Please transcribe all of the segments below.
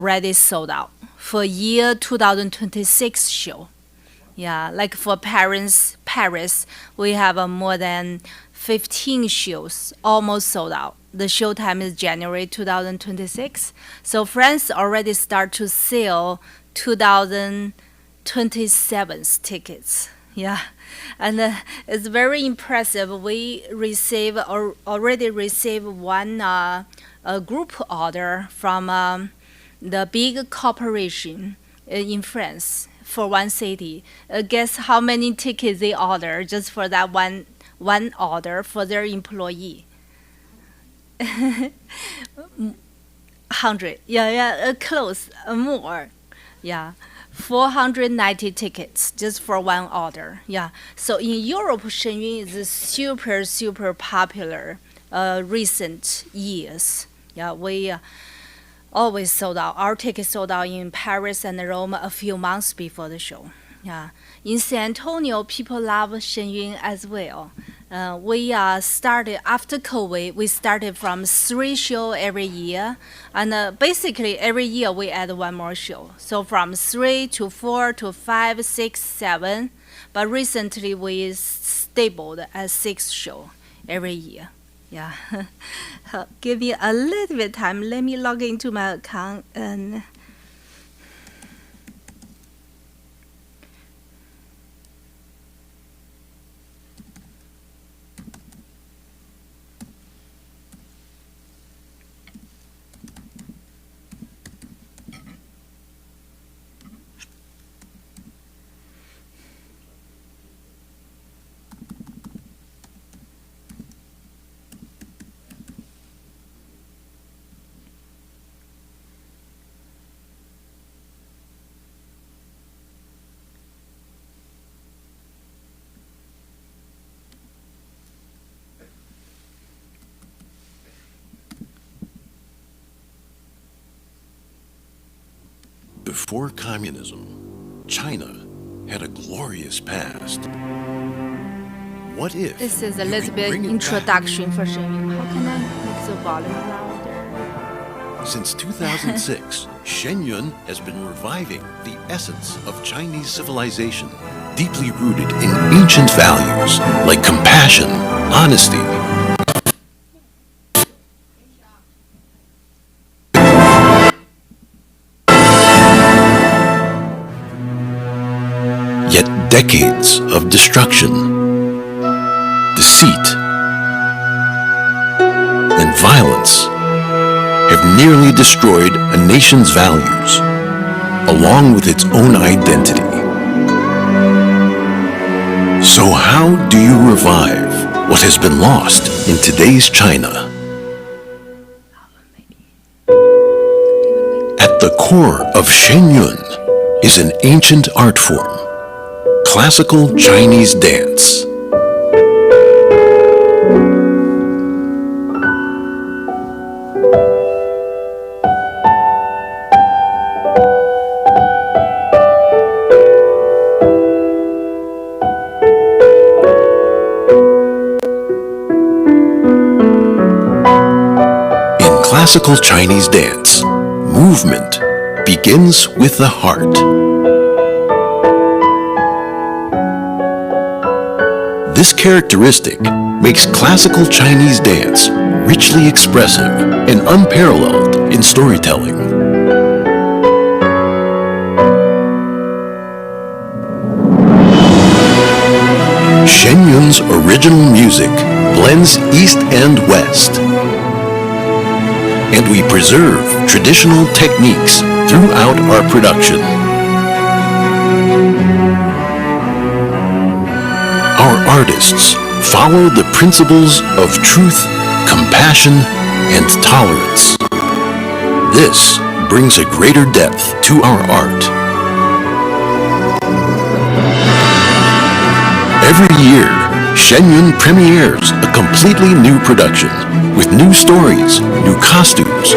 already sold out for year 2026 show. Yeah, like for Paris, we have more than 15 shows almost sold out. The show time is January 2026. So France already start to sell 2027 tickets. Yeah, and it's very impressive. We receive or already received one a group order from the big corporation in France for one city. Guess how many tickets they order just for that one order for their employee? 100. Yeah, close, more. Yeah. 490 tickets just for one order. Yeah. So in Europe, Shen Yun is super popular recent years. Yeah, we always sold out. Our tickets sold out in Paris and Rome a few months before the show. Yeah. In San Antonio, people love Shen Yun as well. We started after COVID. We started from 3 shows every year, and basically every year we add one more show. So from 3 to 4 to 5, 6, 7. But recently we stabled at 6 shows every year. Yeah. Give me a little bit time. Let me log into my account and. Before communism, China had a glorious past. What if This is a you little could bit bring it back? introduction for Shen Yun. How can I make the volume louder? Since 2006, Shen Yun has been reviving the essence of Chinese civilization, deeply rooted in ancient values like compassion, honesty, yet decades of destruction, deceit, and violence have nearly destroyed a nation's values, along with its own identity. So how do you revive what has been lost in today's China? At the core of Shen Yun is an ancient art form, classical Chinese dance. In classical Chinese dance, movement begins with the heart. This characteristic makes classical Chinese dance richly expressive and unparalleled in storytelling. Shen Yun's original music blends East and West, and we preserve traditional techniques throughout our production. Our artists follow the principles of truth, compassion, and tolerance. This brings a greater depth to our art. Every year, Shen Yun premieres a completely new production with new stories, new costumes,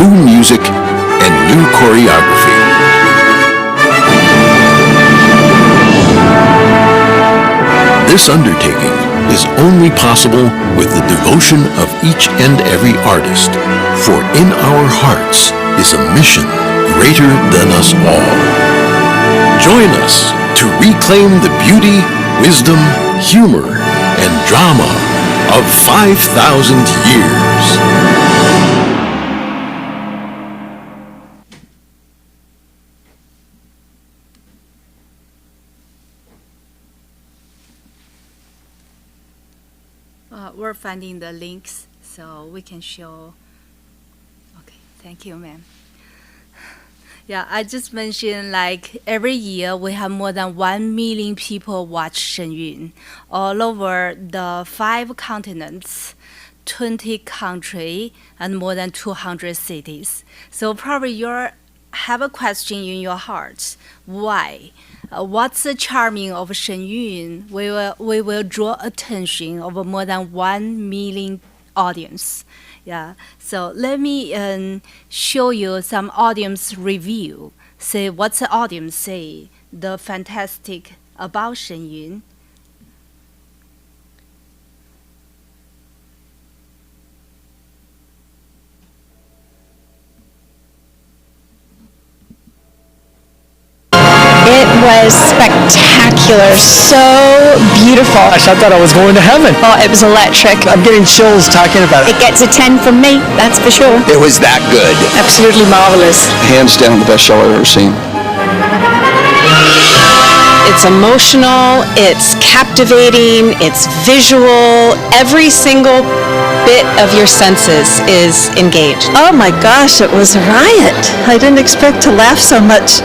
new music, and new choreography. This undertaking is only possible with the devotion of each and every artist, for in our hearts is a mission greater than us all. Join us to reclaim the beauty, wisdom, humor, and drama of 5,000 years. We're finding the links so we can show. Okay, thank you, ma'am. Yeah, I just mentioned like every year we have more than 1 million people watch Shen Yun all over the 5 continents, 20 countries, and more than 200 cities. So probably you have a question in your heart. Why? What's the charming of Shen Yun? We will draw attention of more than 1 million audience. Yeah. So let me show you some audience review. Say what's the audience say the fantastic about Shen Yun. It was spectacular, so beautiful. Gosh, I thought I was going to heaven. Oh, it was electric. I'm getting chills talking about it. It gets a 10 from me, that's for sure. It was that good. Absolutely marvelous. Hands down the best show I've ever seen. It's emotional, it's captivating, it's visual. Every single bit of your senses is engaged. Oh my gosh, it was a riot. I didn't expect to laugh so much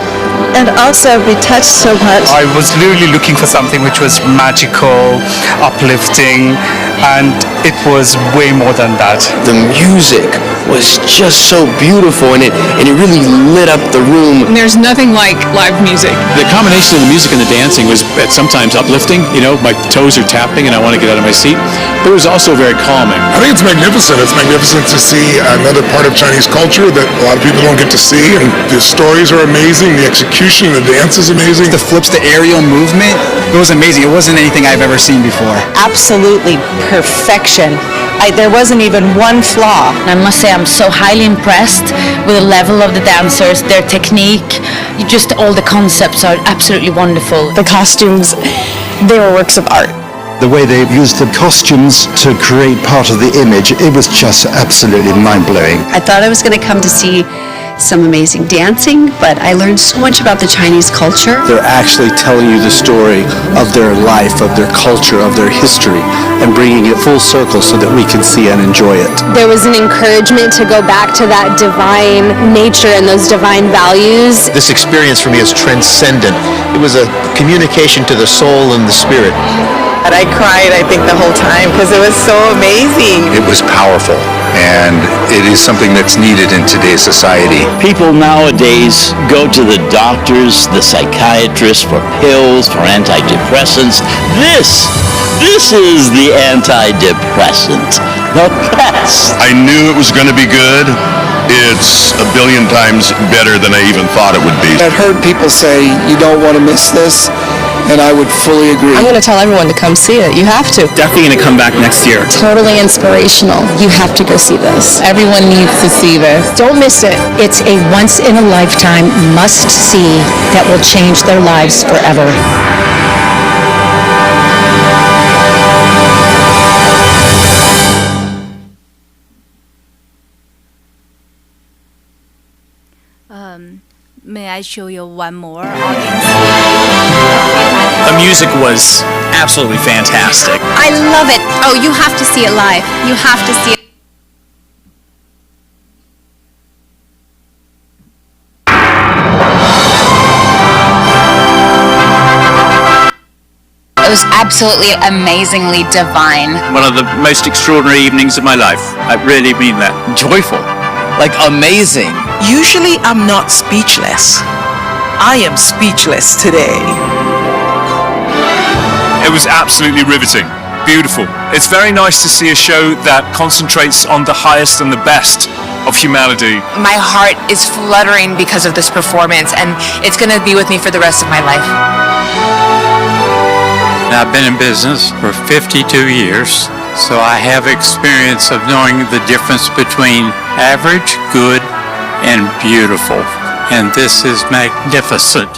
and also be touched so much. I was really looking for something which was magical, uplifting, and it was way more than that. The music was just so beautiful, and it really lit up the room. There's nothing like live music. The combination of the music and the dancing was sometimes uplifting. You know, my toes are tapping and I want to get out of my seat. But it was also very calming. I think it's magnificent. It's magnificent to see another part of Chinese culture that a lot of people don't get to see. And the stories are amazing. The execution, the dance is amazing. The flips, the aerial movement, it was amazing. It wasn't anything I've ever seen before. Absolutely perfection. There wasn't even one flaw. I must say I'm so highly impressed with the level of the dancers, their technique, just all the concepts are absolutely wonderful. The costumes, they were works of art. The way they used the costumes to create part of the image, it was just absolutely mind-blowing. I thought I was going to come to see some amazing dancing, but I learned so much about the Chinese culture. They're actually telling you the story of their life, of their culture, of their history, and bringing it full circle so that we can see and enjoy it. There was an encouragement to go back to that divine nature and those divine values. This experience for me is transcendent. It was a communication to the soul and the spirit. And I cried, I think, the whole time because it was so amazing. It was powerful, and it is something that's needed in today's society. People nowadays go to the doctors, the psychiatrists for pills, for antidepressants. This is the antidepressant, the best. I knew it was going to be good. It's a billion times better than I even thought it would be. I've heard people say, you don't want to miss this, and I would fully agree. I'm going to tell everyone to come see it. You have to. Definitely going to come back next year. Totally inspirational. You have to go see this. Everyone needs to see this. Don't miss it. It's a once-in-a-lifetime must-see that will change their lives forever. May I show you one more audience? The music was absolutely fantastic. I love it. Oh, you have to see it live. You have to see it. It was absolutely amazingly divine. One of the most extraordinary evenings of my life. I really mean that. Joyful. Like amazing. Usually I'm not speechless. I am speechless today. It was absolutely riveting. Beautiful. It's very nice to see a show that concentrates on the highest and the best of humanity. My heart is fluttering because of this performance, and it's going to be with me for the rest of my life. I've been in business for 52 years, so I have experience of knowing the difference between average, good, and beautiful. And this is magnificent.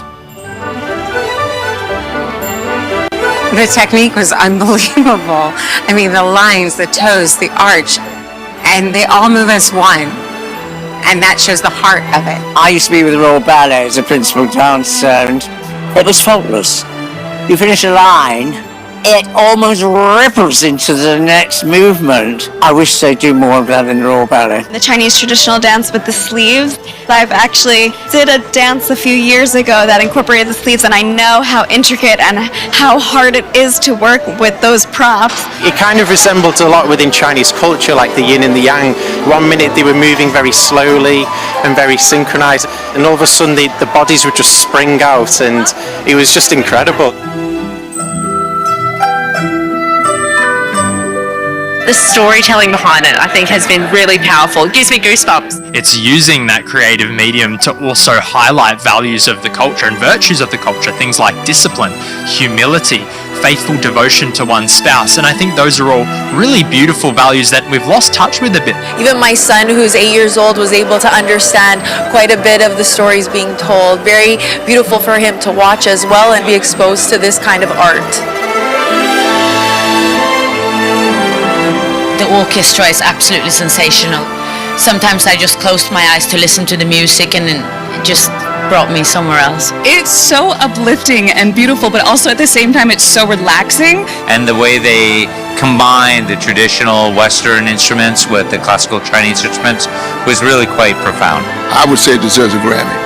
The technique was unbelievable. I mean, the lines, the toes, the arch, and they all move as one. And that shows the heart of it. I used to be with the Royal Ballet as a principal dancer, and it was faultless. You finish a line, it almost ripples into the next movement. I wish they'd do more of that in the Royal Ballet. The Chinese traditional dance with the sleeves. I've actually did a dance a few years ago that incorporated the sleeves, and I know how intricate and how hard it is to work with those props. It kind of resembled a lot within Chinese culture, like the yin and the yang. One minute they were moving very slowly and very synchronized, and all of a sudden the bodies would just spring out, and it was just incredible. The storytelling behind it, I think, has been really powerful. It gives me goosebumps. It's using that creative medium to also highlight values of the culture and virtues of the culture, things like discipline, humility, faithful devotion to one's spouse. And I think those are all really beautiful values that we've lost touch with a bit. Even my son, who's 8 years old, was able to understand quite a bit of the stories being told. Very beautiful for him to watch as well and be exposed to this kind of art. The orchestra is absolutely sensational. Sometimes I just closed my eyes to listen to the music, and it just brought me somewhere else. It's so uplifting and beautiful, but also at the same time it's so relaxing. And the way they combine the traditional Western instruments with the classical Chinese instruments was really quite profound. I would say it deserves a Grammy.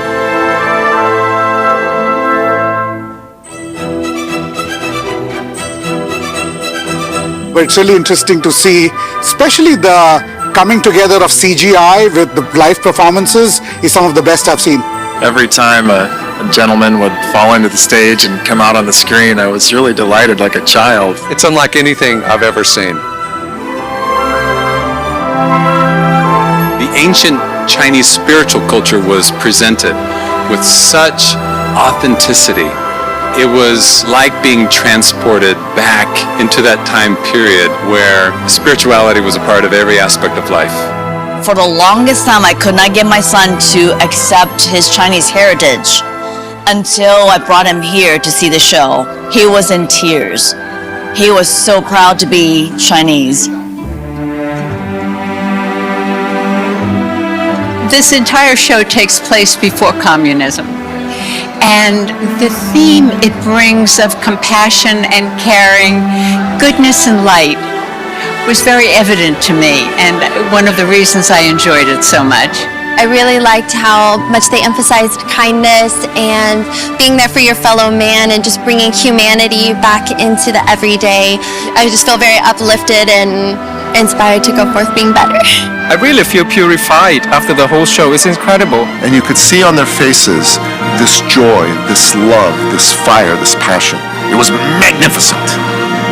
But it's really interesting to see, especially the coming together of CGI with the live performances is some of the best I've seen. Every time a gentleman would fall into the stage and come out on the screen, I was really delighted like a child. It's unlike anything I've ever seen. The ancient Chinese spiritual culture was presented with such authenticity. It was like being transported back into that time period where spirituality was a part of every aspect of life. For the longest time, I could not get my son to accept his Chinese heritage until I brought him here to see the show. He was in tears. He was so proud to be Chinese. This entire show takes place before communism. And the theme it brings of compassion and caring, goodness and light was very evident to me, and one of the reasons I enjoyed it so much. I really liked how much they emphasized kindness and being there for your fellow man and just bringing humanity back into the everyday. I just feel very uplifted and inspired to go forth being better. I really feel purified after the whole show. It's incredible. And you could see on their faces this joy, this love, this fire, this passion. It was magnificent.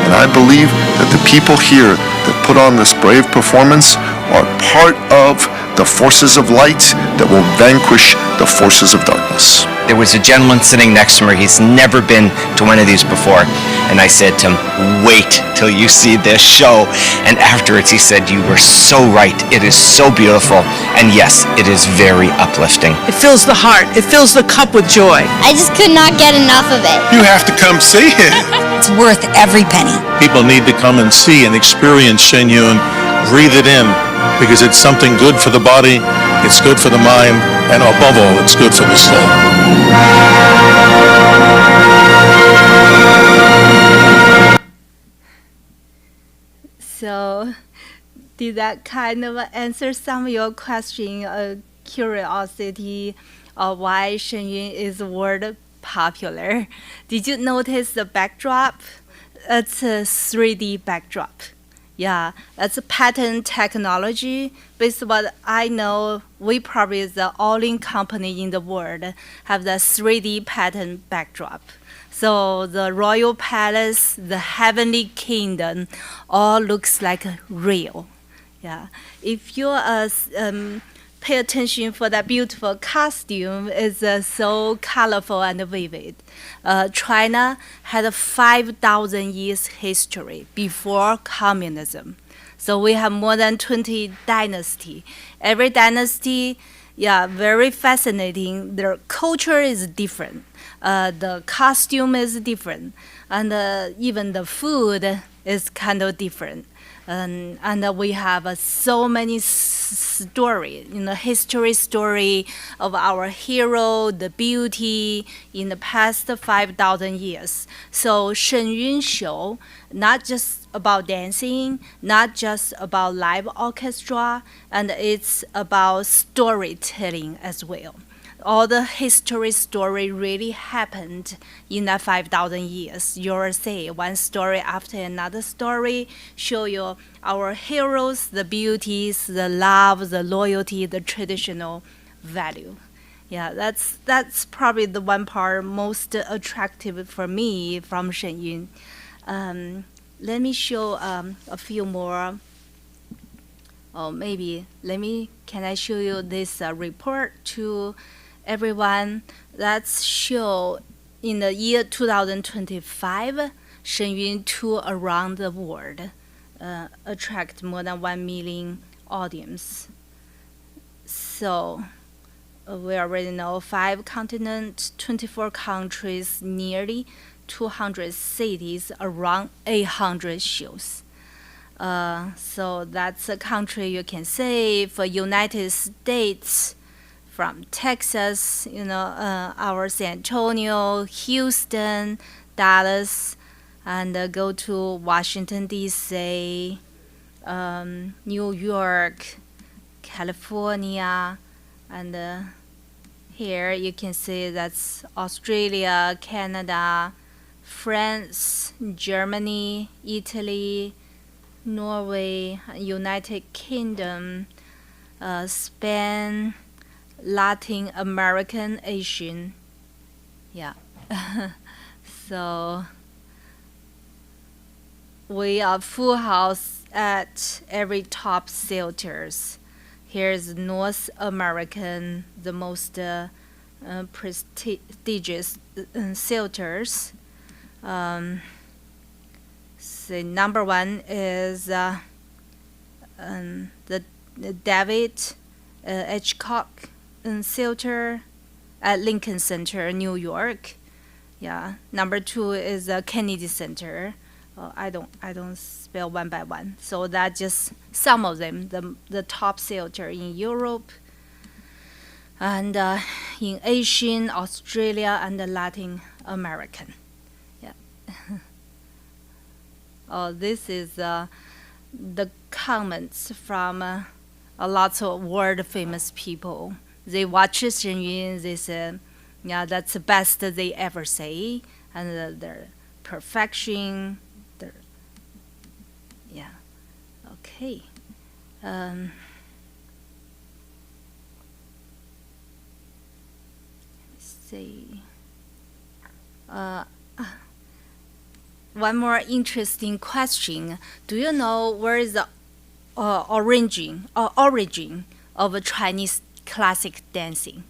And I believe that the people here that put on this brave performance are part of the forces of light that will vanquish the forces of darkness. There was a gentleman sitting next to me. He's never been to one of these before. And I said to him, wait till you see this show. And afterwards he said, you were so right. It is so beautiful. And yes, it is very uplifting. It fills the heart. It fills the cup with joy. I just could not get enough of it. You have to come see it. It's worth every penny. People need to come and see and experience Shen Yun, breathe it in, because it's something good for the body, it's good for the mind, and above all, it's good for the soul. So, did that kind of answer some of your question, curiosity of why Shen Yun is world popular? Did you notice the backdrop? It's a 3D backdrop. Yeah, that's a patent technology. Based on what I know, we probably the only company in the world have the 3D patent backdrop. So the royal palace, the heavenly kingdom, all looks like real. Yeah, if you pay attention for that beautiful costume, it's so colorful and vivid. China had a 5,000 years history before communism. So we have more than 20 dynasties. Every dynasty Yeah, very fascinating. Their culture is different. The costume is different, and even the food is kind of different. And we have so many story, history story of our hero, the beauty in the past 5,000 years. So Shen Yun show, not just about dancing, not just about live orchestra, and it's about storytelling as well. All the history story really happened in that 5,000 years. You'll see one story after another story, show you our heroes, the beauties, the love, the loyalty, the traditional value. Yeah, that's probably the one part most attractive for me from Shen Yun. Let me show a few more. Oh, maybe can I show you this report to everyone? That's show in the year 2025, Shen Yun tour around the world, attract more than 1 million audience. So we already know 5 continents, 24 countries, nearly 200 cities, around 800 shows. So that's a country you can say. For United States, from Texas, our San Antonio, Houston, Dallas, and go to Washington, D.C., New York, California, and here you can see that's Australia, Canada, France, Germany, Italy, Norway, United Kingdom, Spain, Latin American, Asian. Yeah. So we are full house at every top theaters. Here's North American, the most prestigious theaters. The number one is the David Hitchcock Theater at Lincoln Center, New York. Yeah. Number 2 is the Kennedy Center. I don't spell one by one. So that's just some of them. The top theater in Europe and in Asian, Australia, and Latin American. Yeah. Oh, this is the comments from lots of world famous people. They watch Shen Yun, they said, yeah, that's the best they ever say, and their perfection, yeah, okay. Let's see. One more interesting question. Do you know where is the origin of Chinese classic dancing?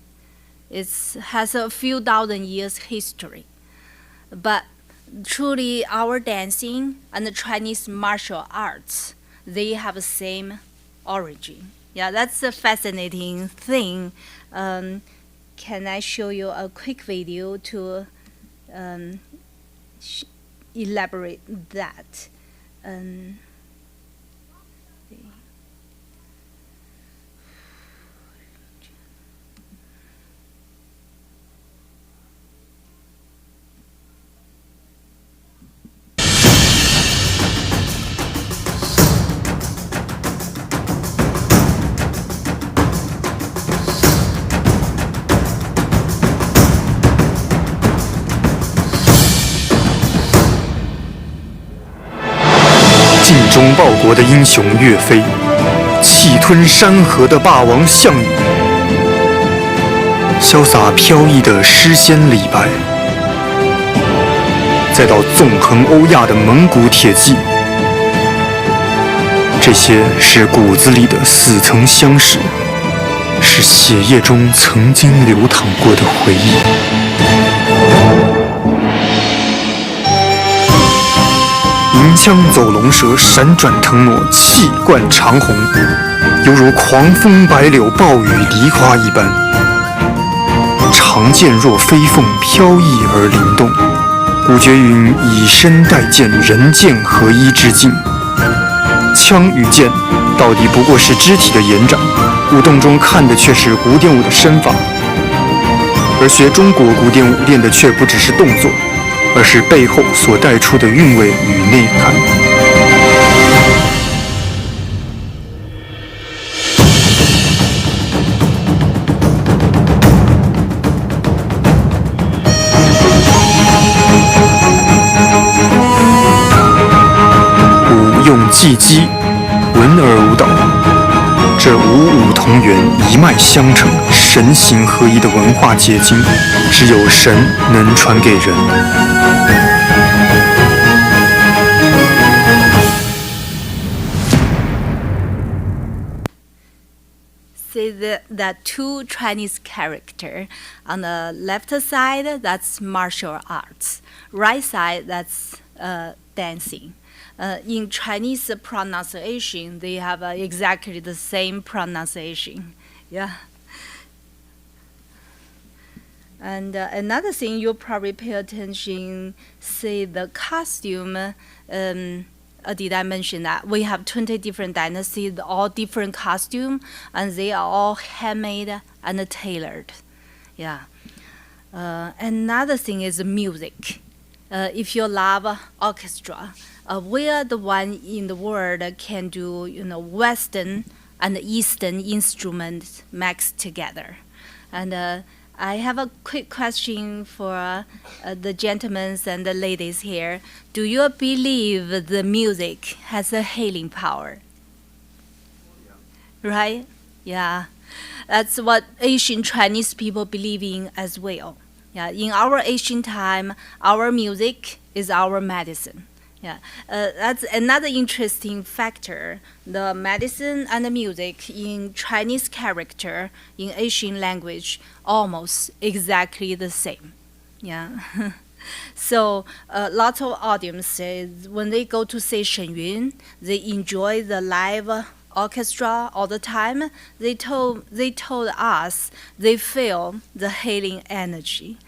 It has a few thousand years history. But truly our dancing and the Chinese martial arts, they have the same origin. Yeah, that's a fascinating thing. Can I show you a quick video to elaborate that? 尽忠报国的英雄岳飞，气吞山河的霸王项羽，潇洒飘逸的诗仙李白，再到纵横欧亚的蒙古铁骑，这些是骨子里的似曾相识，是血液中曾经流淌过的回忆。银枪走龙蛇，闪转腾挪，气贯长虹。犹如狂风百柳、暴雨梨花一般。长剑若飞凤，飘逸而灵动。古绝云：以身代剑，人剑合一之境。枪与剑到底不过是肢体的延展，舞动中看的却是古典舞的身法。而学中国古典舞练的却不只是动作，而是背后所带出的韵味与内涵。舞用技击，文而舞蹈。这五舞同源，一脉相承，神形合一的文化结晶，只有神能传给人。See that two Chinese character. On the left side, that's martial arts. Right side, that's dancing. In Chinese pronunciation, they have exactly the same pronunciation. Yeah. And another thing you probably pay attention, see the costume. Did I mention that we have 20 different dynasties, all different costume, and they are all handmade and tailored. Yeah. Another thing is music. If you love orchestra, we are the one in the world can do Western and Eastern instruments mixed together. And I have a quick question for the gentlemen and the ladies here. Do you believe the music has a healing power? Right? Yeah. That's what Asian Chinese people believe in as well. Yeah. In our Asian time, our music is our medicine. Yeah, that's another interesting factor. The medicine and the music in Chinese character, in Asian language, almost exactly the same. Yeah. So lots of audiences, when they go to see Shen Yun, they enjoy the live orchestra all the time. They told us they feel the healing energy.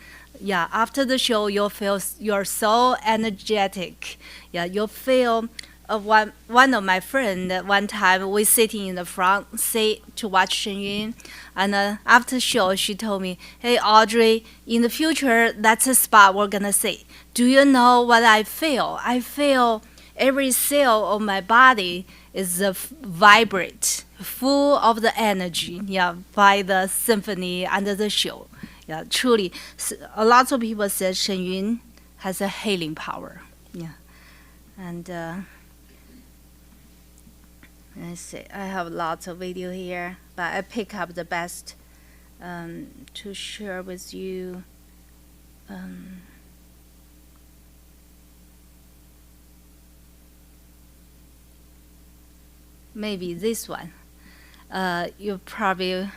Yeah, after the show, you'll feel you're so energetic. Yeah, you'll feel. One of my friends, one time we sitting in the front seat to watch Shen Yun, and after show she told me, "Hey Audrey, in the future that's a spot we're gonna see. Do you know what I feel? I feel every cell of my body is vibrate, full of the energy. Yeah, by the symphony and the show." Yeah, truly, a lot of people say Shen Yun has a healing power. Yeah, and let's see. I have lots of video here, but I pick up the best to share with you. Maybe this one. You probably.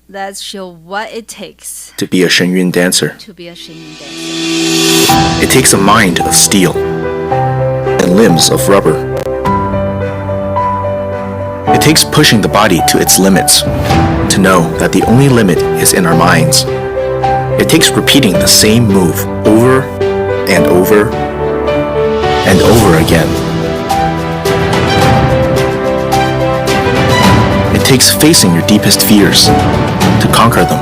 Let's show what it takes to be a Shen Yun dancer. To be a Shen Yun dancer. It takes a mind of steel and limbs of rubber. It takes pushing the body to its limits to know that the only limit is in our minds. It takes repeating the same move over and over and over again. It takes facing your deepest fears to conquer them.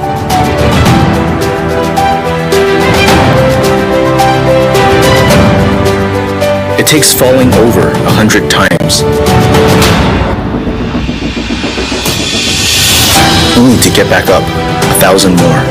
It takes falling over 100 times, only to get back up 1,000 more.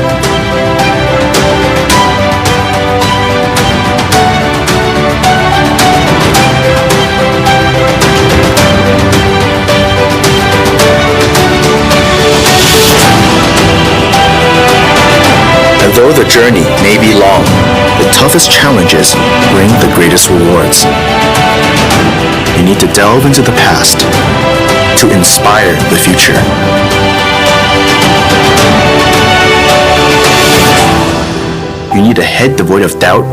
Though the journey may be long, the toughest challenges bring the greatest rewards. You need to delve into the past to inspire the future. You need a head devoid of doubt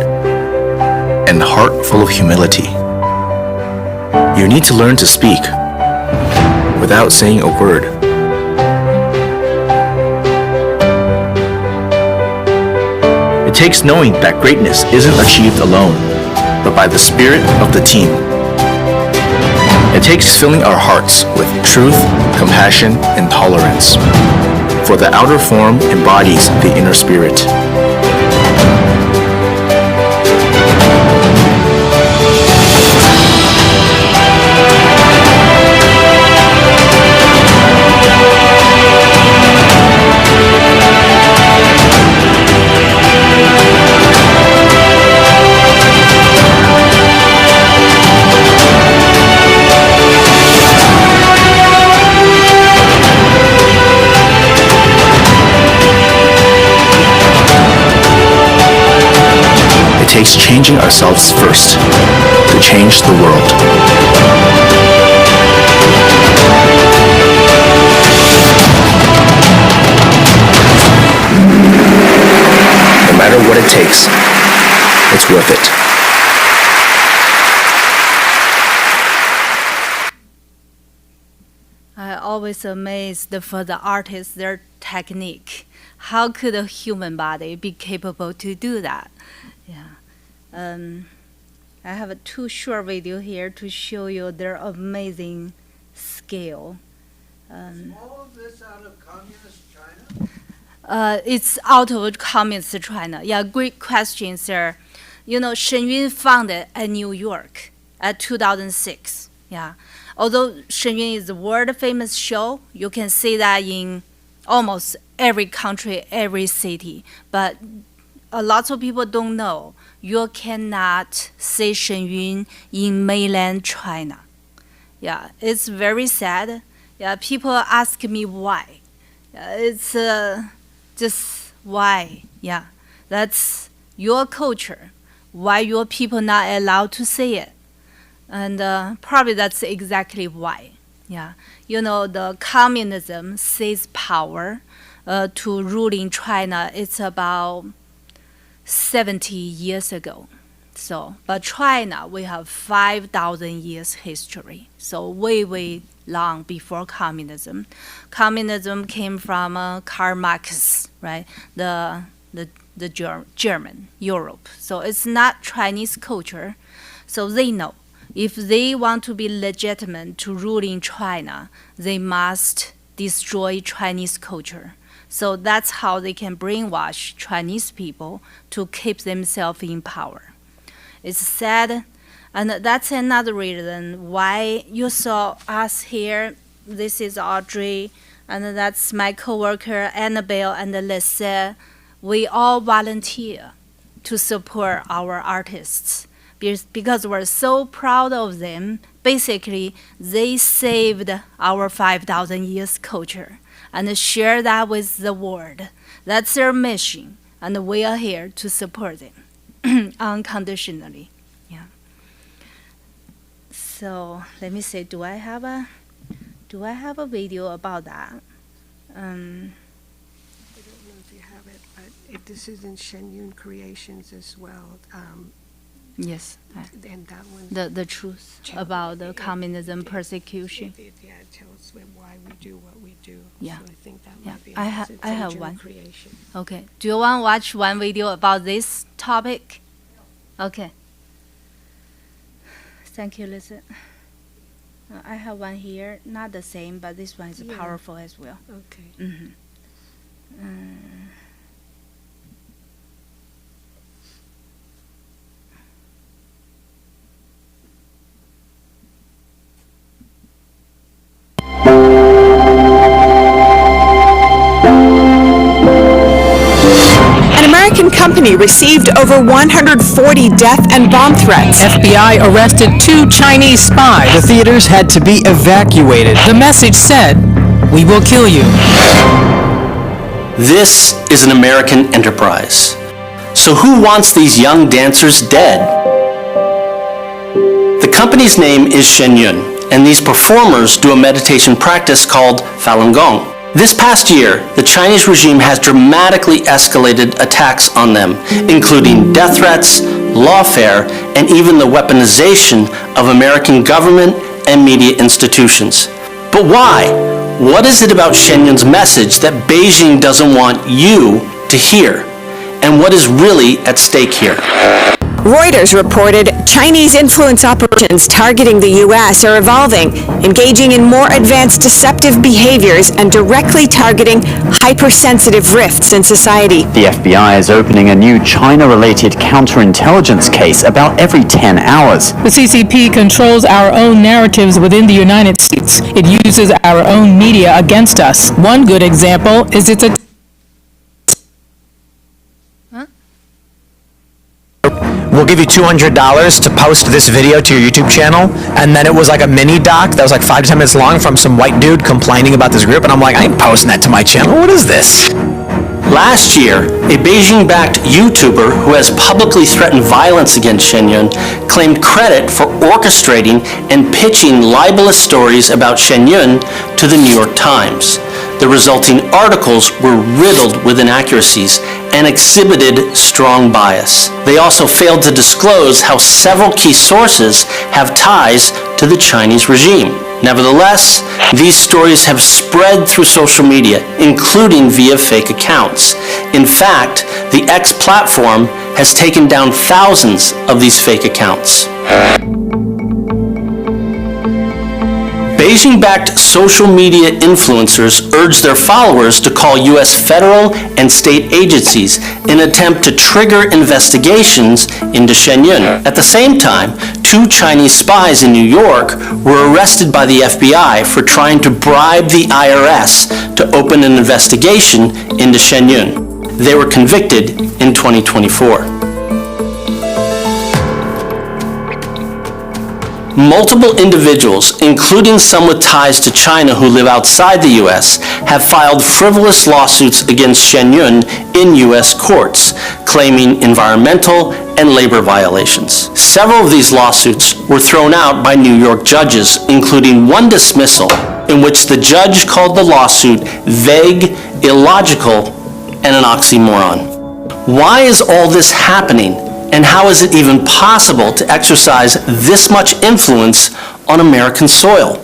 and a heart full of humility. You need to learn to speak without saying a word. It takes knowing that greatness isn't achieved alone, but by the spirit of the team. It takes filling our hearts with truth, compassion, and tolerance, for the outer form embodies the inner spirit. It takes changing ourselves first to change the world. No matter what it takes, it's worth it. I always amazed for the artists, their technique. How could a human body be capable to do that? Yeah. I have two short video here to show you their amazing skill. Is all of this out of communist China? It's out of communist China. Yeah, great question, sir. You know, Shen Yun founded at New York at 2006. Yeah. Although Shen Yun is a world famous show, you can see that in almost every country, every city. But a lot of people don't know you cannot see Shen Yun in mainland China. Yeah, it's very sad. Yeah, people ask me why. It's just why. Yeah, that's your culture. Why your people not allowed to see it? And probably that's exactly why. Yeah, you know, the communism seized power to ruling China. It's about 70 years ago. So, but China, we have 5,000 years history. So way long before communism. Communism came from Karl Marx, right? The German, Europe. So it's not Chinese culture. So they know if they want to be legitimate to ruling China, they must destroy Chinese culture. So that's how they can brainwash Chinese people to keep themselves in power. It's sad, and that's another reason why you saw us here. This is Audrey, and that's my coworker Annabelle and Lisa. We all volunteer to support our artists because we're so proud of them. Basically, they saved our 5,000 years culture and share that with the world. That's their mission, and we are here to support them unconditionally. Yeah. So let me see. Do I have a video about that? I don't know if you have it, but this is in Shen Yun Creations as well. Yes. And that one. The truth about the communism persecution. Yeah, it tells why we do what we do. Yeah. So I think that Yeah. might be I have one. Creation. Okay. Do you want to watch one video about this topic? Okay. Thank you, Lisa. I have one here, not the same, but this one is powerful as well. Okay. Mm-hmm. Company received over 140 death and bomb threats. FBI arrested 2 Chinese spies. The theaters had to be evacuated. The message said, "We will kill you." This is an American enterprise. So who wants these young dancers dead? The company's name is Shen Yun, and these performers do a meditation practice called Falun Gong. This past year, the Chinese regime has dramatically escalated attacks on them, including death threats, lawfare, and even the weaponization of American government and media institutions. But why? What is it about Shen Yun's message that Beijing doesn't want you to hear? And what is really at stake here? Reuters reported Chinese influence operations targeting the U.S. are evolving, engaging in more advanced deceptive behaviors and directly targeting hypersensitive rifts in society. The FBI is opening a new China-related counterintelligence case about every 10 hours. The CCP controls our own narratives within the United States. It uses our own media against us. One good example is its We'll give you $200 to post this video to your YouTube channel. And then it was like a mini doc that was like 5 to 10 minutes long from some white dude complaining about this group. And I'm like, I ain't posting that to my channel. What is this? Last year, a Beijing-backed YouTuber who has publicly threatened violence against Shen Yun claimed credit for orchestrating and pitching libelous stories about Shen Yun to the New York Times. The resulting articles were riddled with inaccuracies and exhibited strong bias. They also failed to disclose how several key sources have ties to the Chinese regime. Nevertheless, these stories have spread through social media, including via fake accounts. In fact, the X platform has taken down thousands of these fake accounts. Beijing-backed social media influencers urge their followers to call U.S. federal and state agencies in an attempt to trigger investigations into Shen Yun. At the same time, 2 Chinese spies in New York were arrested by the FBI for trying to bribe the IRS to open an investigation into Shen Yun. They were convicted in 2024. Multiple individuals, including some with ties to China who live outside the U.S., have filed frivolous lawsuits against Shen Yun in U.S. courts, claiming environmental and labor violations. Several of these lawsuits were thrown out by New York judges, including one dismissal in which the judge called the lawsuit vague, illogical, and an oxymoron. Why is all this happening? And how is it even possible to exercise this much influence on American soil?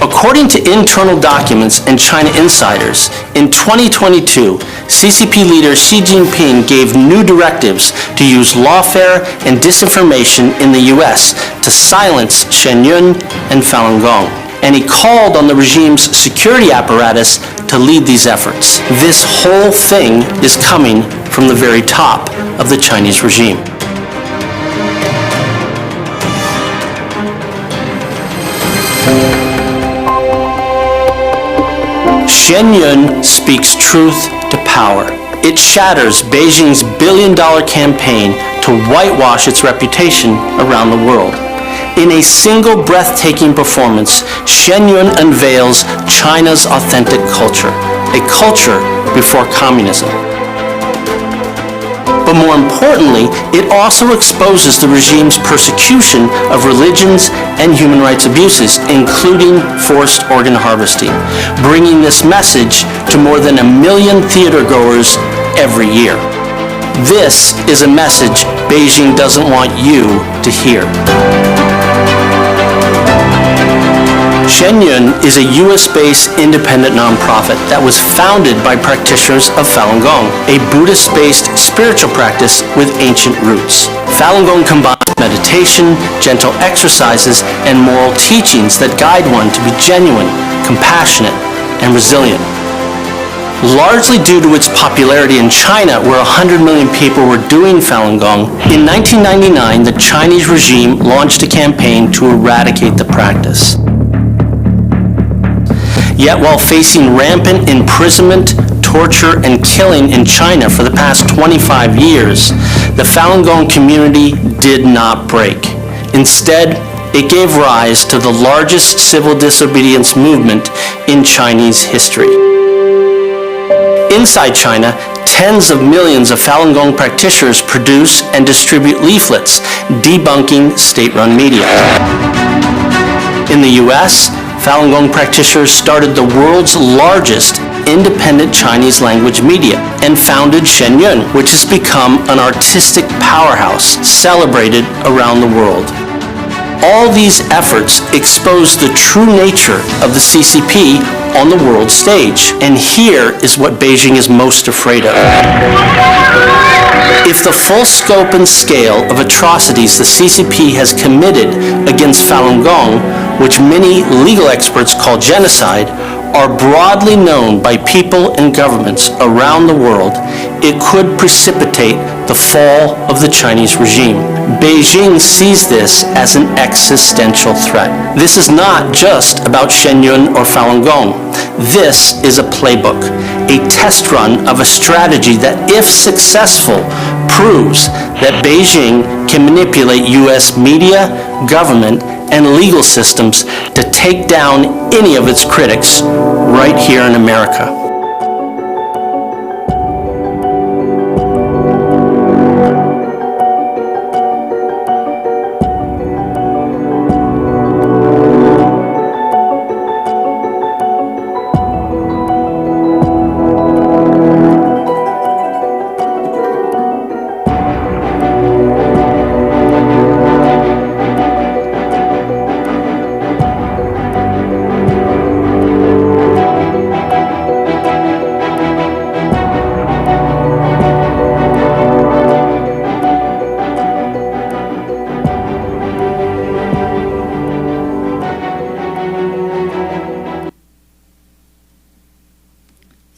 According to internal documents and China insiders, in 2022, CCP leader Xi Jinping gave new directives to use lawfare and disinformation in the U.S. to silence Shen Yun and Falun Gong. And he called on the regime's security apparatus to lead these efforts. This whole thing is coming from the very top of the Chinese regime. Shen Yun speaks truth to power. It shatters Beijing's billion-dollar campaign to whitewash its reputation around the world. In a single breathtaking performance, Shen Yun unveils China's authentic culture, a culture before communism. But more importantly, it also exposes the regime's persecution of religions and human rights abuses, including forced organ harvesting, bringing this message to more than 1 million theatergoers every year. This is a message Beijing doesn't want you to hear. Shen Yun is a U.S.-based independent nonprofit that was founded by practitioners of Falun Gong, a Buddhist-based spiritual practice with ancient roots. Falun Gong combines meditation, gentle exercises, and moral teachings that guide one to be genuine, compassionate, and resilient. Largely due to its popularity in China, where 100 million people were doing Falun Gong, in 1999, the Chinese regime launched a campaign to eradicate the practice. Yet while facing rampant imprisonment, torture, and killing in China for the past 25 years, the Falun Gong community did not break. Instead, it gave rise to the largest civil disobedience movement in Chinese history. Inside China, tens of millions of Falun Gong practitioners produce and distribute leaflets debunking state-run media. In the U.S., Falun Gong practitioners started the world's largest independent Chinese language media and founded Shen Yun, which has become an artistic powerhouse celebrated around the world. All these efforts expose the true nature of the CCP on the world stage. And here is what Beijing is most afraid of. If the full scope and scale of atrocities the CCP has committed against Falun Gong, which many legal experts call genocide, are broadly known by people and governments around the world, it could precipitate the fall of the Chinese regime. Beijing sees this as an existential threat. This is not just about Shen Yun or Falun Gong. This is a playbook, a test run of a strategy that, if successful, proves that Beijing can manipulate U.S. media, government, and legal systems to take down any of its critics right here in America.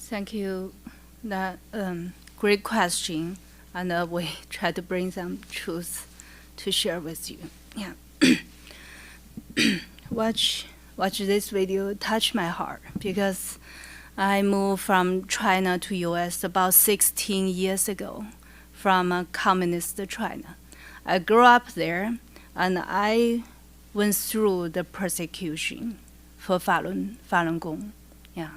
Thank you. That great question, and we try to bring some truth to share with you. Yeah. watch this video touch my heart because I moved from China to U.S. about 16 years ago from communist China. I grew up there, and I went through the persecution for Falun Gong. Yeah.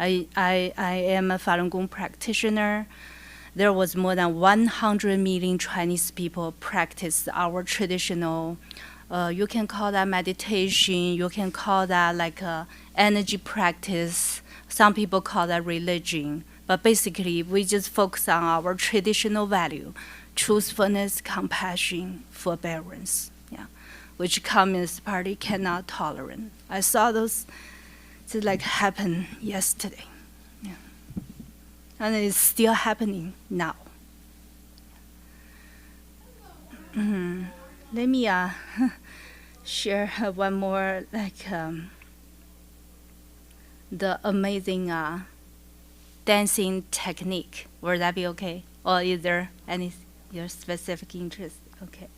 I am a Falun Gong practitioner. There was more than 100 million Chinese people practice our traditional, you can call that meditation, you can call that like a energy practice. Some people call that religion. But basically, we just focus on our traditional value, truthfulness, compassion, forbearance, yeah, which Communist Party cannot tolerate. I saw those it like happened yesterday, yeah. And it's still happening now. Let me share one more like the amazing dancing technique. Would that be okay? Or is there any your specific interest? Okay.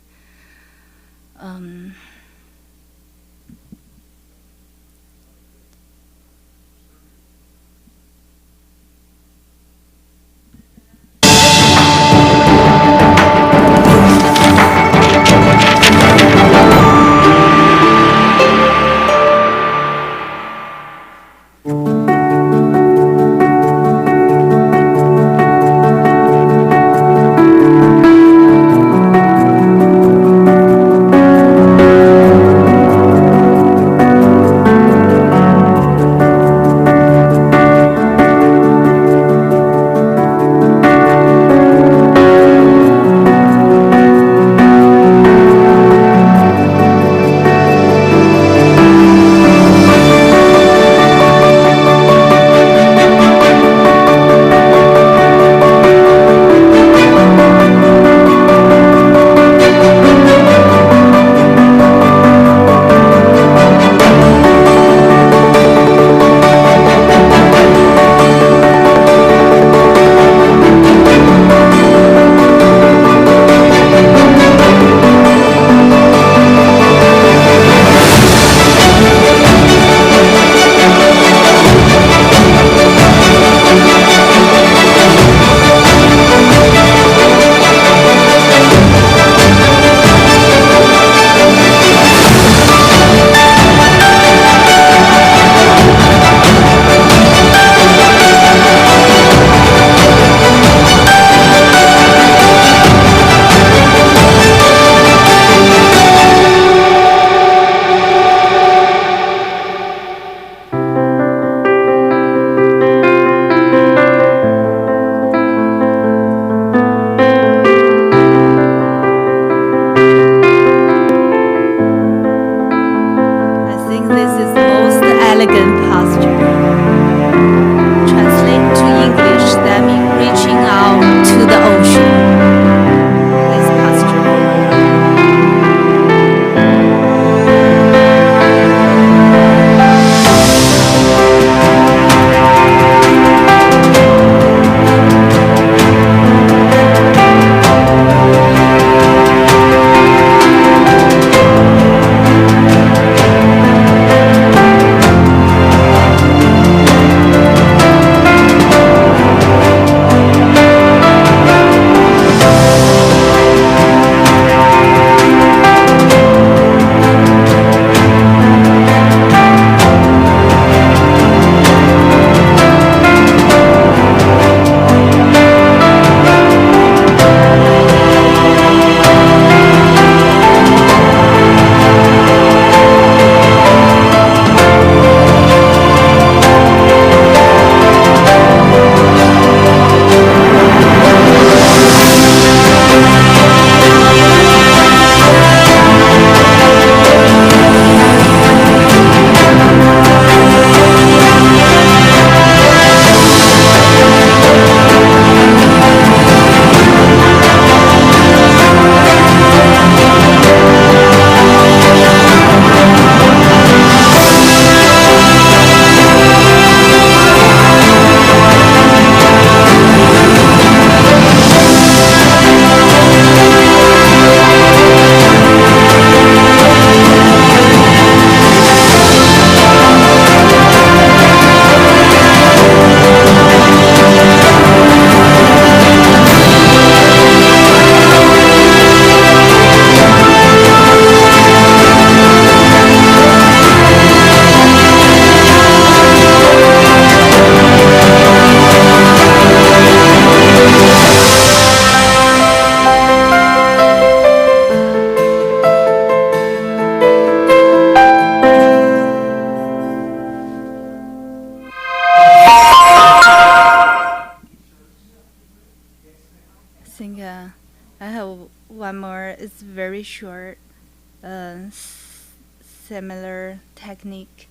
very short, similar technique.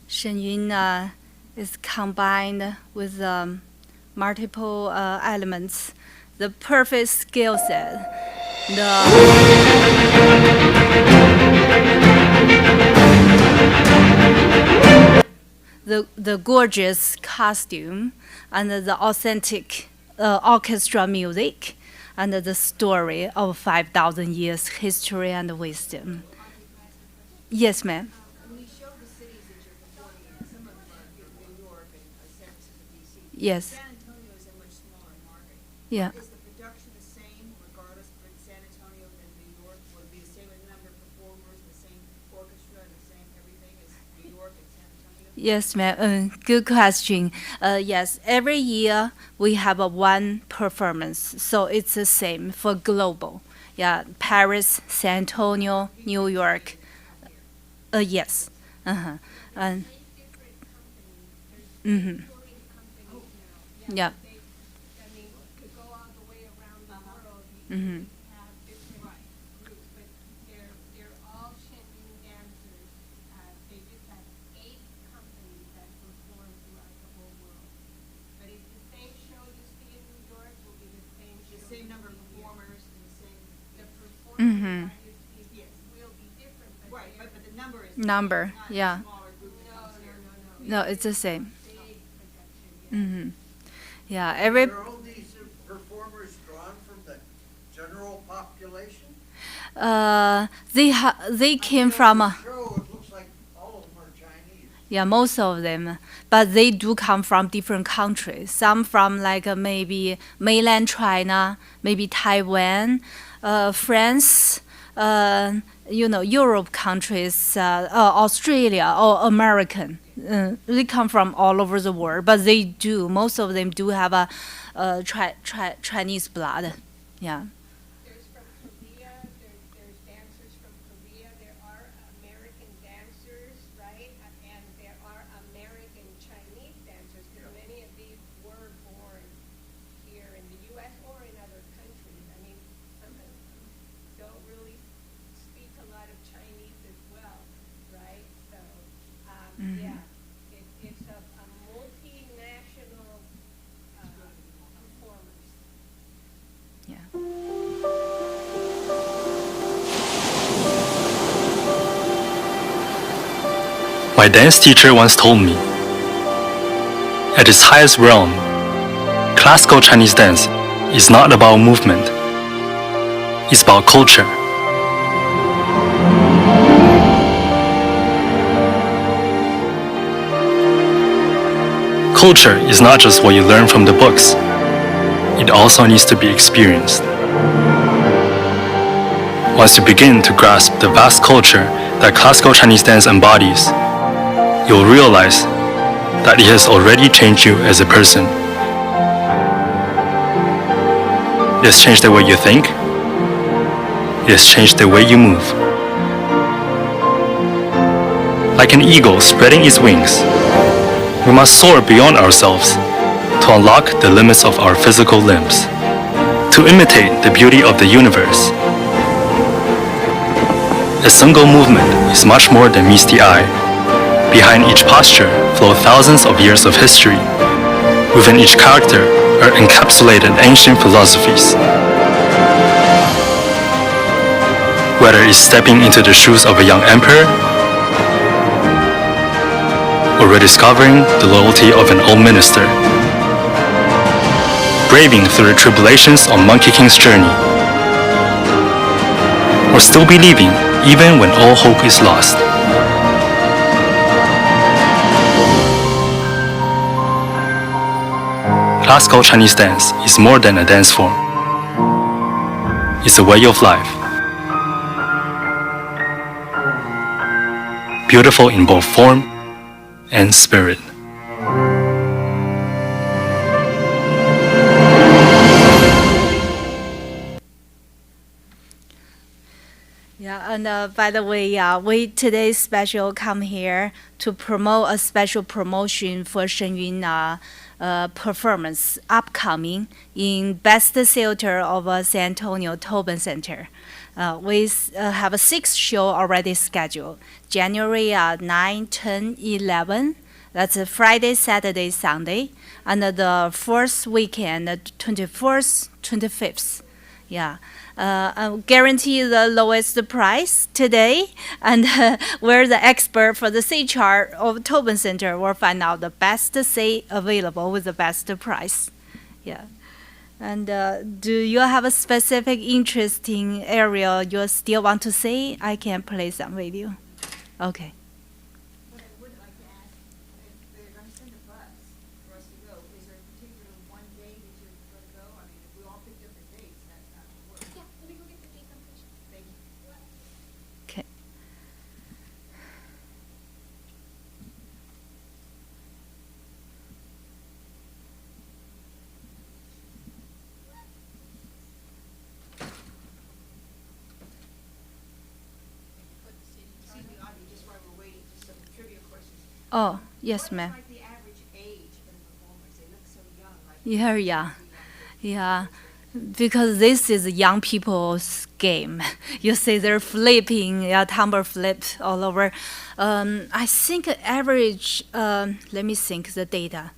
Shen Yun is combined with multiple elements, the perfect skill set, the gorgeous costume, and the authentic orchestra music, and the story of 5,000 years history and wisdom. Yes, ma'am. Yes. San Antonio is a much smaller market. Yeah. Is the production the same regardless for San Antonio than New York? Will it be the same number of performers, the same orchestra, the same everything as New York and San Antonio? Yes, ma'am. Good question. Yes, every year we have one performance, so it's the same for global. Yeah, Paris, San Antonio, New York. Yes. Uh-huh. And. Mm-hmm. Yeah. Mm-hmm. Mm-hmm. Right, but the number is Number, yeah. No, it's the same. Mm-hmm. Yeah, every. Are all these performers drawn from the general population? They came from. Show, it looks like all of them are Chinese. Yeah, most of them, but they do come from different countries. Some from like maybe mainland China, maybe Taiwan, France, Europe countries, Australia or American. They come from all over the world, but most of them do have a Chinese blood. Yeah. There's from Korea, there's dancers from Korea, there are American dancers, right? And there are American Chinese dancers, because many of these were born here in the U.S. or in other countries. I mean, some of them don't really speak a lot of Chinese as well, right? So, yeah, it's a multinational performers. My dance teacher once told me, at its highest realm, classical Chinese dance is not about movement, it's about culture. Culture is not just what you learn from the books, it also needs to be experienced. Once you begin to grasp the vast culture that classical Chinese dance embodies, you'll realize that it has already changed you as a person. It has changed the way you think. It has changed the way you move. Like an eagle spreading its wings, we must soar beyond ourselves to unlock the limits of our physical limbs, to imitate the beauty of the universe. A single movement is much more than meets the eye. Behind each posture flow thousands of years of history. Within each character are encapsulated ancient philosophies. Whether it's stepping into the shoes of a young emperor, or rediscovering the loyalty of an old minister, braving through the tribulations on Monkey King's journey, or still believing even when all hope is lost. Classical Chinese dance is more than a dance form. It's a way of life. Beautiful in both form and spirit. Yeah, and by the way, we today's special come here to promote a special promotion for Shen Yun performance upcoming in Best Theater of San Antonio Tobin Center. We have a 6 show already scheduled. January 9, 10, 11. That's a Friday, Saturday, Sunday. And the first weekend, 24th, 25th. Yeah. I guarantee the lowest price today, and we're the expert for the C chart of Tobin Center. We'll find out the best C available with the best price. Yeah. And do you have a specific interesting area you still want to see? I can play some video. Okay. What I would like to ask, if they're going to send a bus for us to go, is there a particular one day that you're going to go? I mean, if we all pick different dates, that's not going to work. Yeah, let me go get the dates on first. Thank you. Okay. See the audience, just while we're waiting, just some trivia questions. Oh, yes, ma'am. What is like the average age of the performers? They look so young. Like Yeah. Yeah. Because this is young people's game. You see they're flipping, tumbler flip all over. I think average, let me think the data.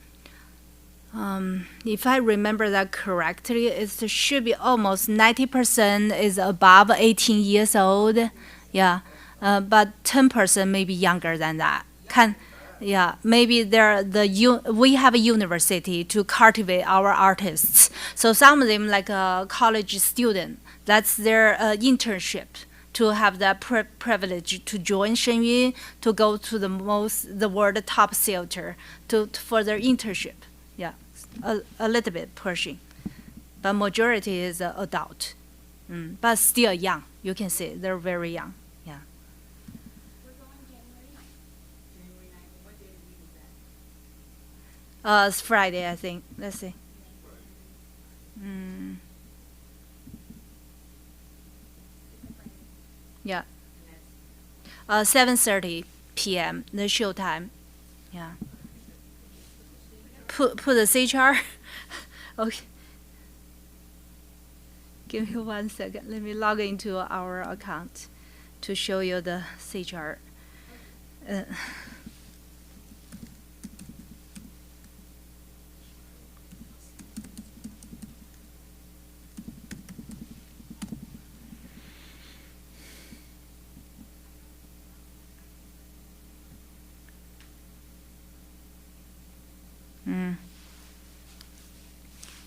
If I remember that correctly, it should be almost 90% is above 18 years old. Yeah. But 10% maybe younger than that. Yeah, maybe we have a university to cultivate our artists. So some of them like a college student, that's their internship to have that privilege to join Shen Yun, to go to the world top theater for their internship. Yeah, a little bit pushing, but majority is adult, but still young. You can see they're very young. Yeah. It's Friday, I think. Let's see. Yeah. 7:30 p.m. the show time. Yeah. Put the CHR. Okay. Give me 1 second. Let me log into our account to show you the CHR.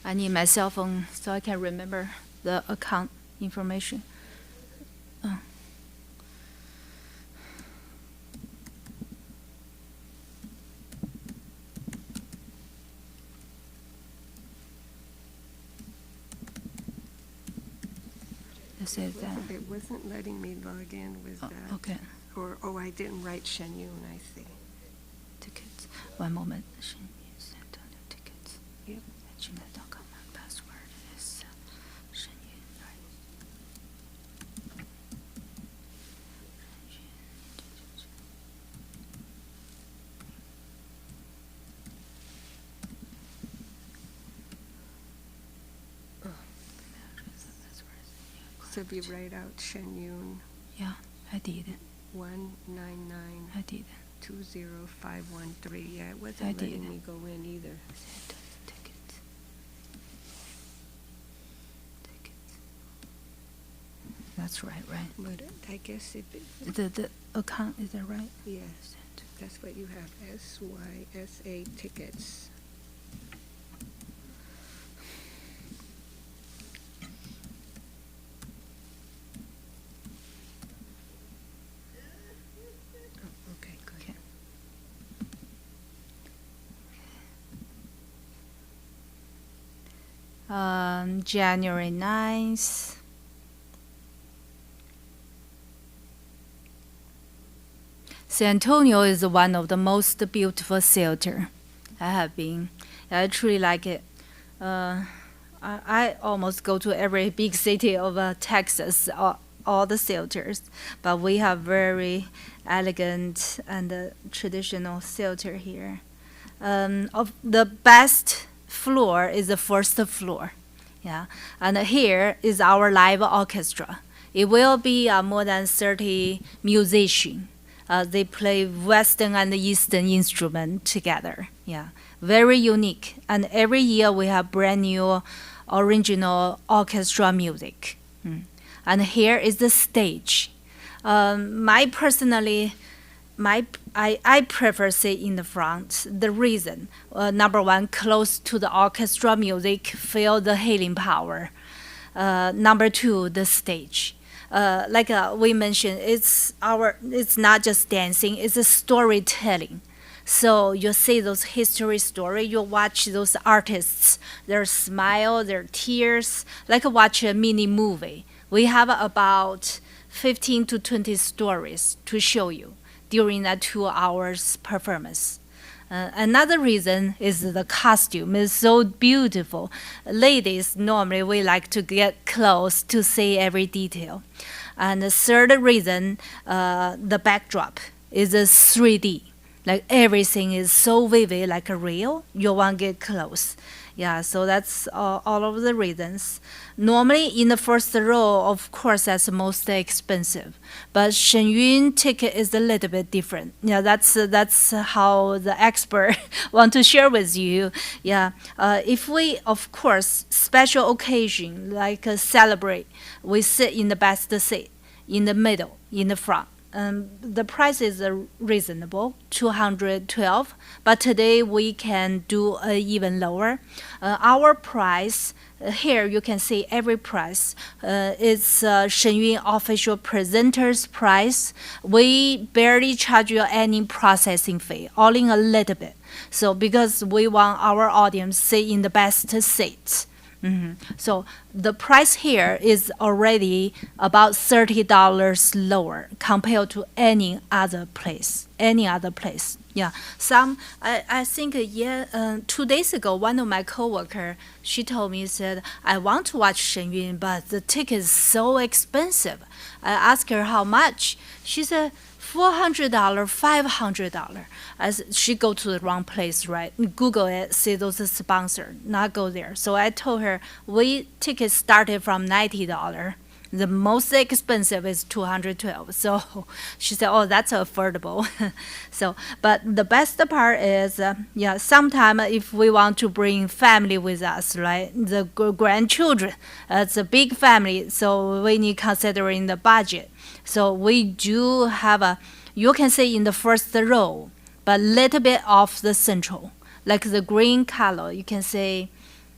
I need my cell phone so I can remember the account information. It wasn't letting me log in with that. Okay. Or, I didn't write Shen Yun, I see. Tickets. One moment. Shen Yun sent on the tickets. Yep. Gmail.com. My password is Shen Yun. So if you write out Shen Yun. Yeah, I did. 199. I did. 20513. Yeah, it wasn't letting me go in either. That's right. But I guess if it... The account, is that right? Yes. That's what you have. SYSA tickets. Okay, good. January 9th. San Antonio is one of the most beautiful theater I have been. I truly like it. I almost go to every big city of Texas, all the theaters, but we have very elegant and traditional theater here. Of the best floor is the first floor, yeah, and here is our live orchestra. It will be more than 30 musicians. They play Western and Eastern instrument together. Yeah, very unique. And every year we have brand new, original orchestra music. And here is the stage. I prefer sit in the front. The reason, number one, close to the orchestra music, feel the healing power. Number two, the stage. Like we mentioned, it's not just dancing, it's a storytelling. So you see those history story, you watch those artists, their smile, their tears, like watch a mini movie. We have about 15 to 20 stories to show you during that 2 hours performance. Another reason is the costume is so beautiful. Ladies, normally we like to get close to see every detail. And the third reason, the backdrop is a 3D. Like everything is so vivid, like a real, you want to get close. Yeah, so that's all of the reasons. Normally in the first row, of course, that's the most expensive. But Shen Yun ticket is a little bit different. Yeah, that's how the expert want to share with you. Yeah, if we, of course, special occasion like celebrate, we sit in the best seat, in the middle, in the front. the price is reasonable, 212. But today we can do even lower. Our price here you can see every price. It's Shen Yun official presenter's price. We barely charge you any processing fee, all in a little bit. So because we want our audience sit in the best seats. So the price here is already about $30 lower compared to any other place. Yeah. I think 2 days ago, one of my coworker, she told me, said, I want to watch Shen Yun, but the ticket is so expensive. I asked her how much. She said, $400, $500. As she go to the wrong place, right? Google it, see those are sponsored, not go there. So I told her we tickets started from $90. The most expensive is 212. So she said, "Oh, that's affordable." So, but the best part is, sometime if we want to bring family with us, right? The grandchildren, it's a big family, so we need considering the budget. So we do have you can say in the first row, but little bit off the central, like the green color. You can say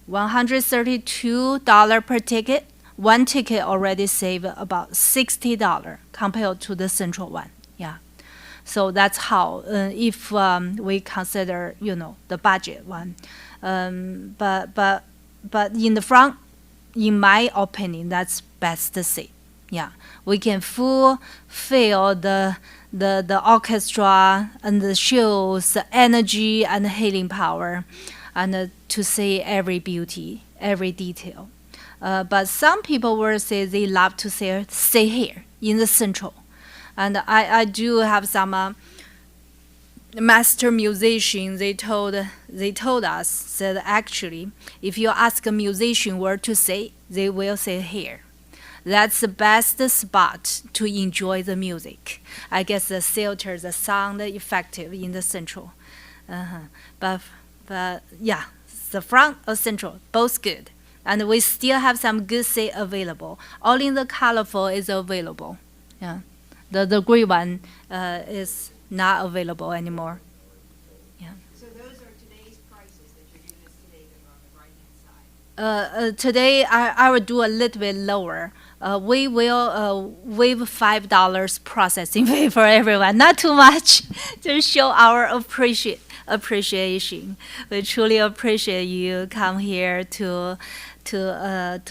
$132 per ticket. One ticket already save about $60 compared to the central one. Yeah. So that's how if we consider the budget one. But in the front, in my opinion, that's best seat. Yeah, we can feel the orchestra and the shows, the energy and the healing power, and to see every beauty, every detail. But some people will say they love to stay here in the central, and I do have some master musicians. They told us that actually, if you ask a musician where to say, they will say here. That's the best spot to enjoy the music. I guess the filter, the sound effective in the central. But yeah, the front or central, both good. And we still have some good seat available. All in the colorful is available. Yeah, the gray one is not available anymore. Yeah. So those are today's prices that you're giving us today that are on the right-hand side. Today I will do a little bit lower. We will waive $5 processing fee for everyone. Not too much, to show our appreciation. We truly appreciate you come here to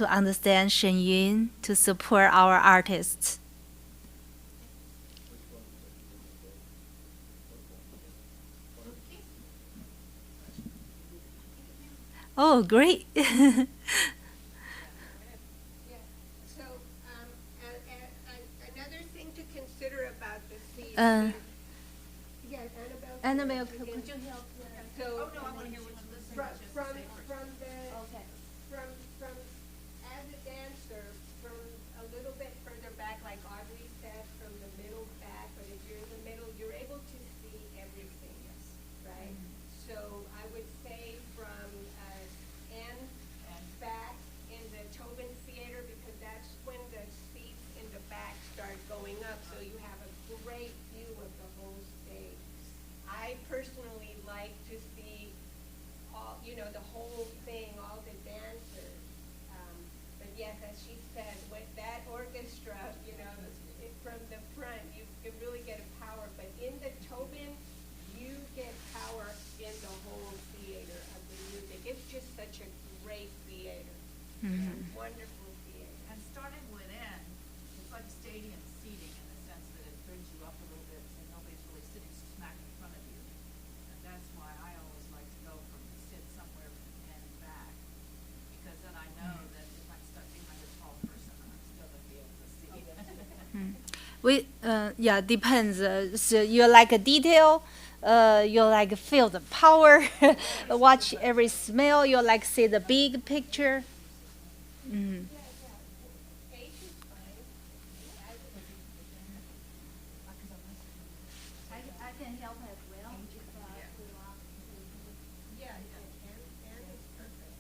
understand Shen Yun, to support our artists. Oh, great. Another thing to consider about the season. Annabelle, could you help? So, I want to hear what from as a dancer, from a little bit further back, like Audrey said, from the middle back, but if you're in the middle, you're able to see everything, right? So I would say from end back in the Tobin Theater, because that's when the seats in the back start going up, so you have a great view of the whole stage. I personally like to see all, the whole thing, all the dancers. But yes, as she said, with that orchestra, from the front, you can really get a power. But in the Tobin, you get power in the whole theater of the music. It's just such a great theater. Wonderful theater. And starting within, it's like stadium seating in the sense that it brings you up a little bit so nobody's really sitting smack in front of you. And that's why I always like to go sit somewhere and back, because then I know that if I'm stuck behind a tall person, I'm still going to be able to see. Depends. So you like a detail, you like feel the power, watch every smell, you like see the big picture. I can help as well. Yeah, and it's perfect.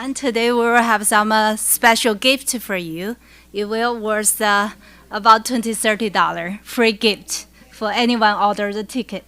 And today we will have some special gift for you. It will worth about $20-30 free gift for anyone order the ticket.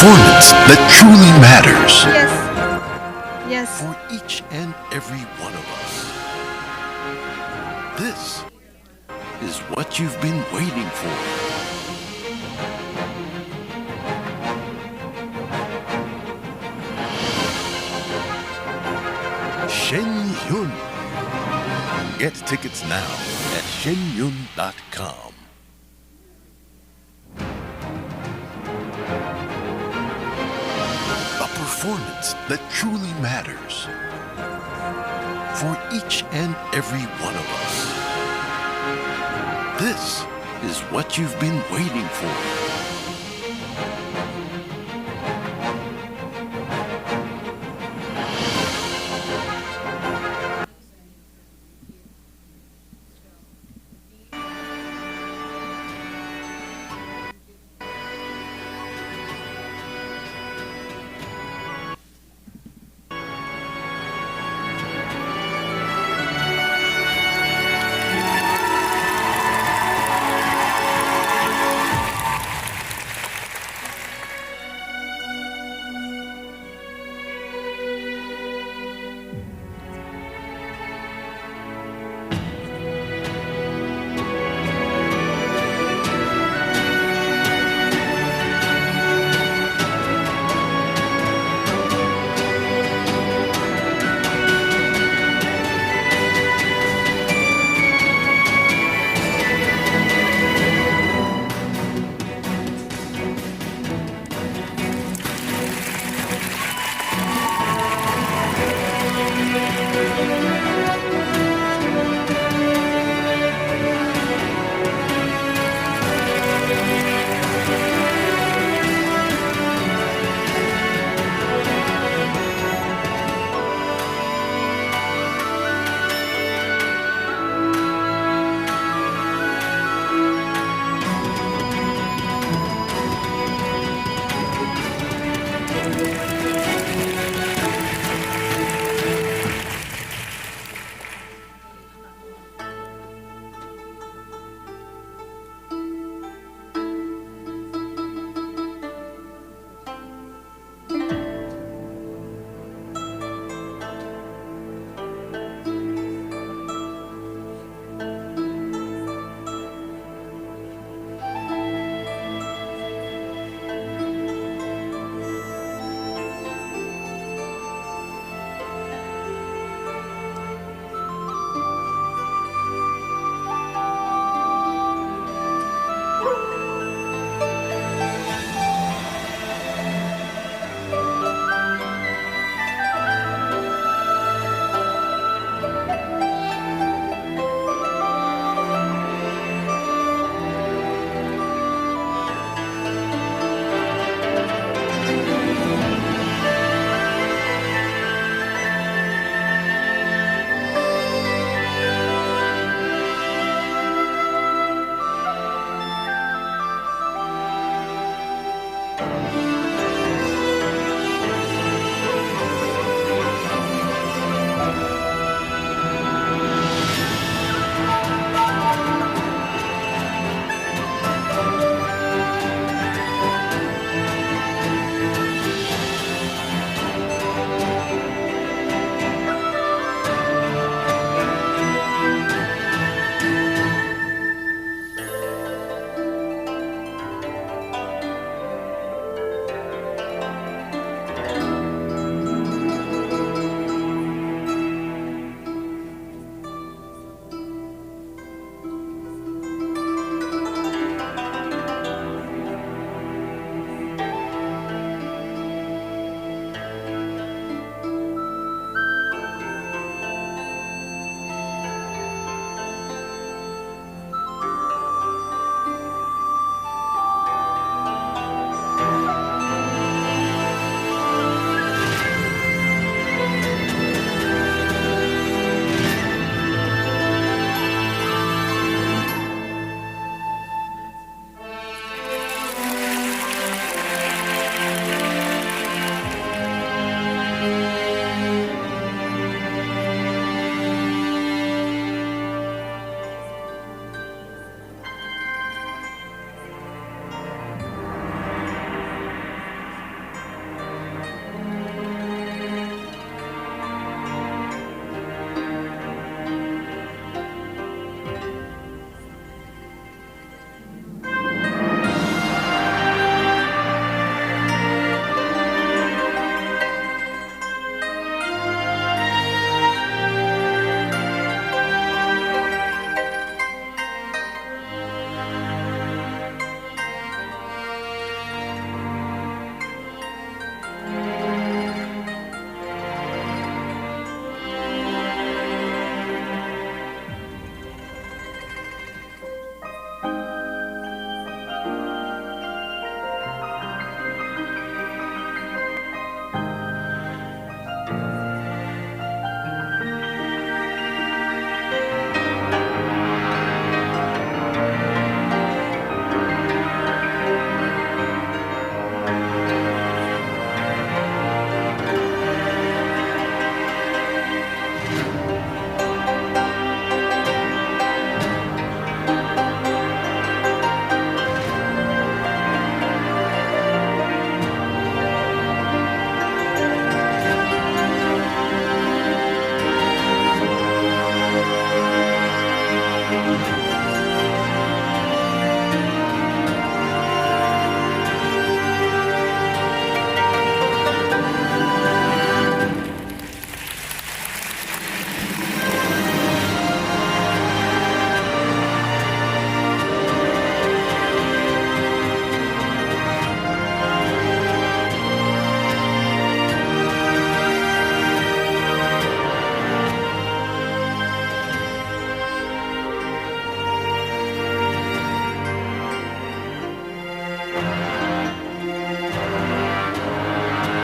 Performance that truly matters. Yes. Yes. For each and every one of us. This is what you've been waiting for. Shen Yun. Get tickets now at shenyun.com. Performance that truly matters for each and every one of us. This is what you've been waiting for.